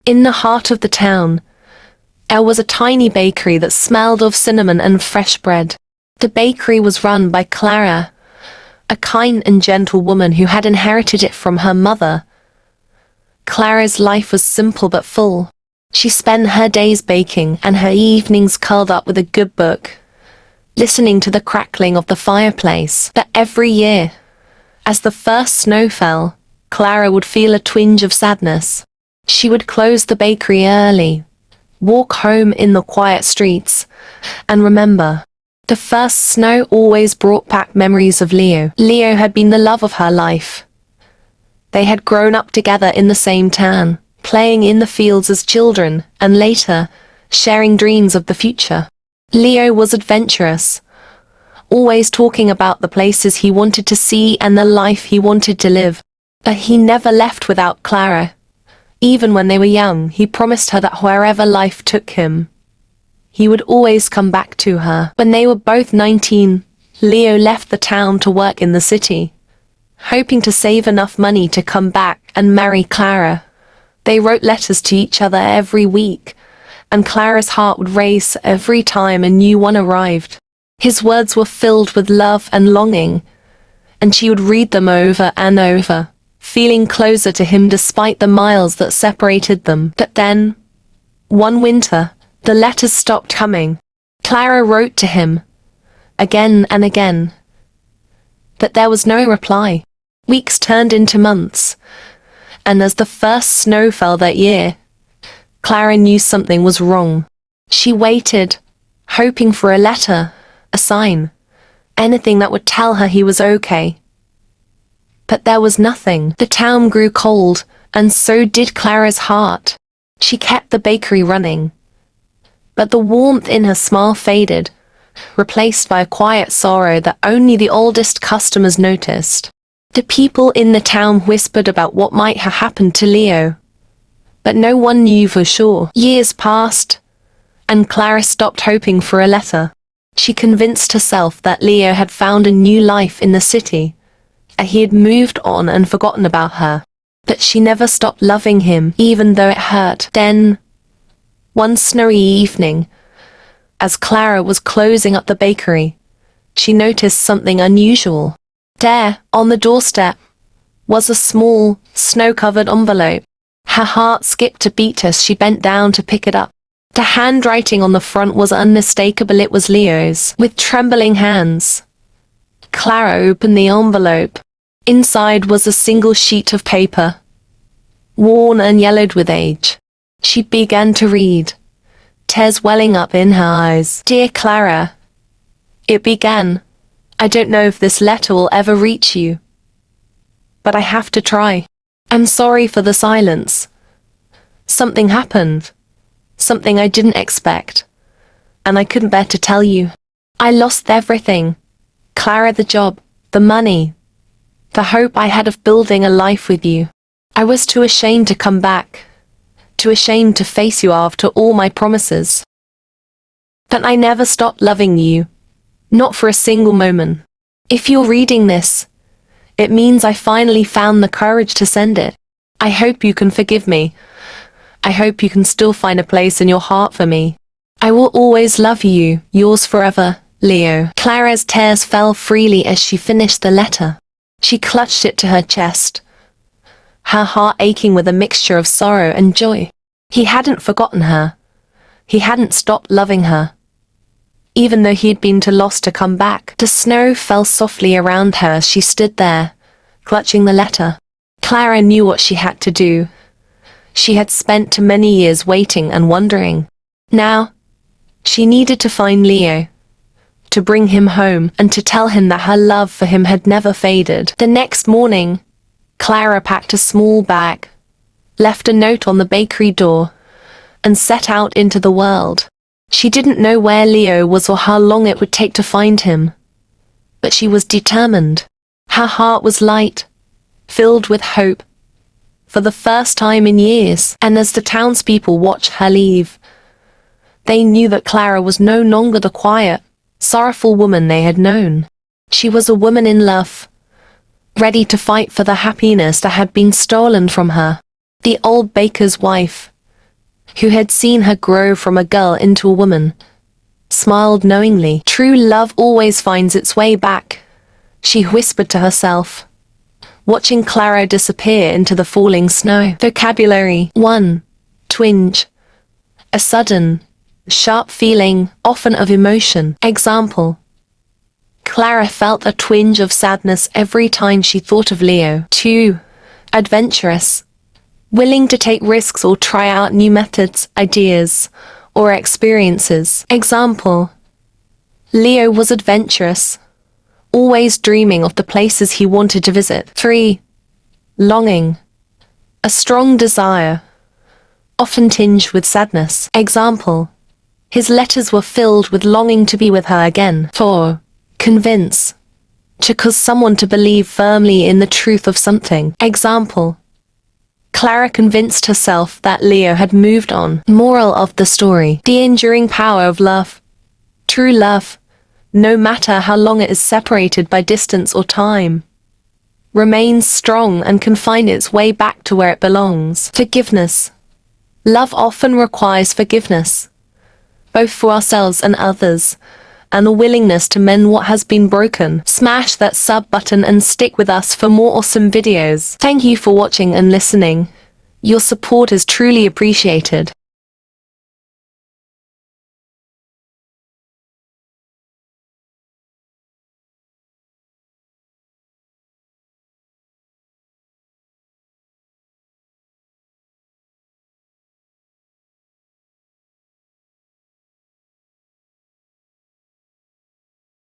In the heart of the town, there was a tiny bakery that smelled of cinnamon and fresh bread. The bakery was run by Clara, a kind and gentle woman who had inherited it from her mother. Clara's life was simple but full. She spent her days baking and her evenings curled up with a good book, listening to the crackling of the fireplace. But every year, as the first snow fell, Clara would feel a twinge of sadness. She would close the bakery early, walk home in the quiet streets, and remember, the first snow always brought back memories of Leo. Leo had been the love of her life. They had grown up together in the same town, playing in the fields as children, and later, sharing dreams of the future. Leo was adventurous, always talking about the places he wanted to see and the life he wanted to live. But he never left without Clara. Even when they were young, he promised her that wherever life took him, he would always come back to her. When they were both 19, Leo left the town to work in the city, hoping to save enough money to come back and marry Clara. They wrote letters to each other every week, and Clara's heart would race every time a new one arrived. His words were filled with love and longing, and she would read them over and over, feeling closer to him despite the miles that separated them. But then, one winter, the letters stopped coming. Clara wrote to him, again and again, but there was no reply. Weeks turned into months, and as the first snow fell that year, Clara knew something was wrong. She waited, hoping for a letter, a sign, anything that would tell her he was okay. But there was nothing. The town grew cold, and so did Clara's heart. She kept the bakery running, but the warmth in her smile faded, replaced by a quiet sorrow that only the oldest customers noticed. The people in the town whispered about what might have happened to Leo, but no one knew for sure. Years passed, and Clara stopped hoping for a letter. She convinced herself that Leo had found a new life in the city, and he had moved on and forgotten about her. But she never stopped loving him, even though it hurt. Then, one snowy evening, as Clara was closing up the bakery, she noticed something unusual. There, on the doorstep, was a small, snow-covered envelope. Her heart skipped a beat as she bent down to pick it up. The handwriting on the front was unmistakable. It was Leo's. With trembling hands, Clara opened the envelope. Inside was a single sheet of paper, worn and yellowed with age. She began to read, tears welling up in her eyes. "Dear Clara," it began, "I don't know if this letter will ever reach you, but I have to try. I'm sorry for the silence. Something happened, something I didn't expect, and I couldn't bear to tell you. I lost everything, Clara, the job, the money, the hope I had of building a life with you. I was too ashamed to come back, too ashamed to face you after all my promises. But I never stopped loving you, not for a single moment. If you're reading this, it means I finally found the courage to send it. I hope you can forgive me. I hope you can still find a place in your heart for me. I will always love you, yours forever, Leo." Clara's tears fell freely as she finished the letter. She clutched it to her chest, her heart aching with a mixture of sorrow and joy. He hadn't forgotten her. He hadn't stopped loving her, even though he had been too lost to come back. The snow fell softly around her as she stood there, clutching the letter. Clara knew what she had to do. She had spent too many years waiting and wondering. Now, she needed to find Leo, to bring him home, and to tell him that her love for him had never faded. The next morning, Clara packed a small bag, left a note on the bakery door, and set out into the world. She didn't know where Leo was or how long it would take to find him, but she was determined. Her heart was light, filled with hope, for the first time in years. And as the townspeople watched her leave, they knew that Clara was no longer the quiet, sorrowful woman they had known. She was a woman in love, ready to fight for the happiness that had been stolen from her. The old baker's wife, who had seen her grow from a girl into a woman, smiled knowingly. True love always finds its way back, she whispered to herself, watching Clara disappear into the falling snow. Vocabulary 1. Twinge. A sudden, sharp feeling, often of emotion. Example: Clara felt a twinge of sadness every time she thought of Leo. 2. Adventurous. Willing to take risks or try out new methods, ideas, or experiences. Example: Leo was adventurous, always dreaming of the places he wanted to visit. 3. Longing. A strong desire, often tinged with sadness. Example: his letters were filled with longing to be with her again. 4. Convince. To cause someone to believe firmly in the truth of something. Example: Clara convinced herself that Leo had moved on. Moral of the story: the enduring power of love. True love, no matter how long it is separated by distance or time, remains strong and can find its way back to where it belongs. Forgiveness. Love often requires forgiveness, both for ourselves and others, and the willingness to mend what has been broken. Smash that sub button and stick with us for more awesome videos. Thank you for watching and listening. Your support is truly appreciated.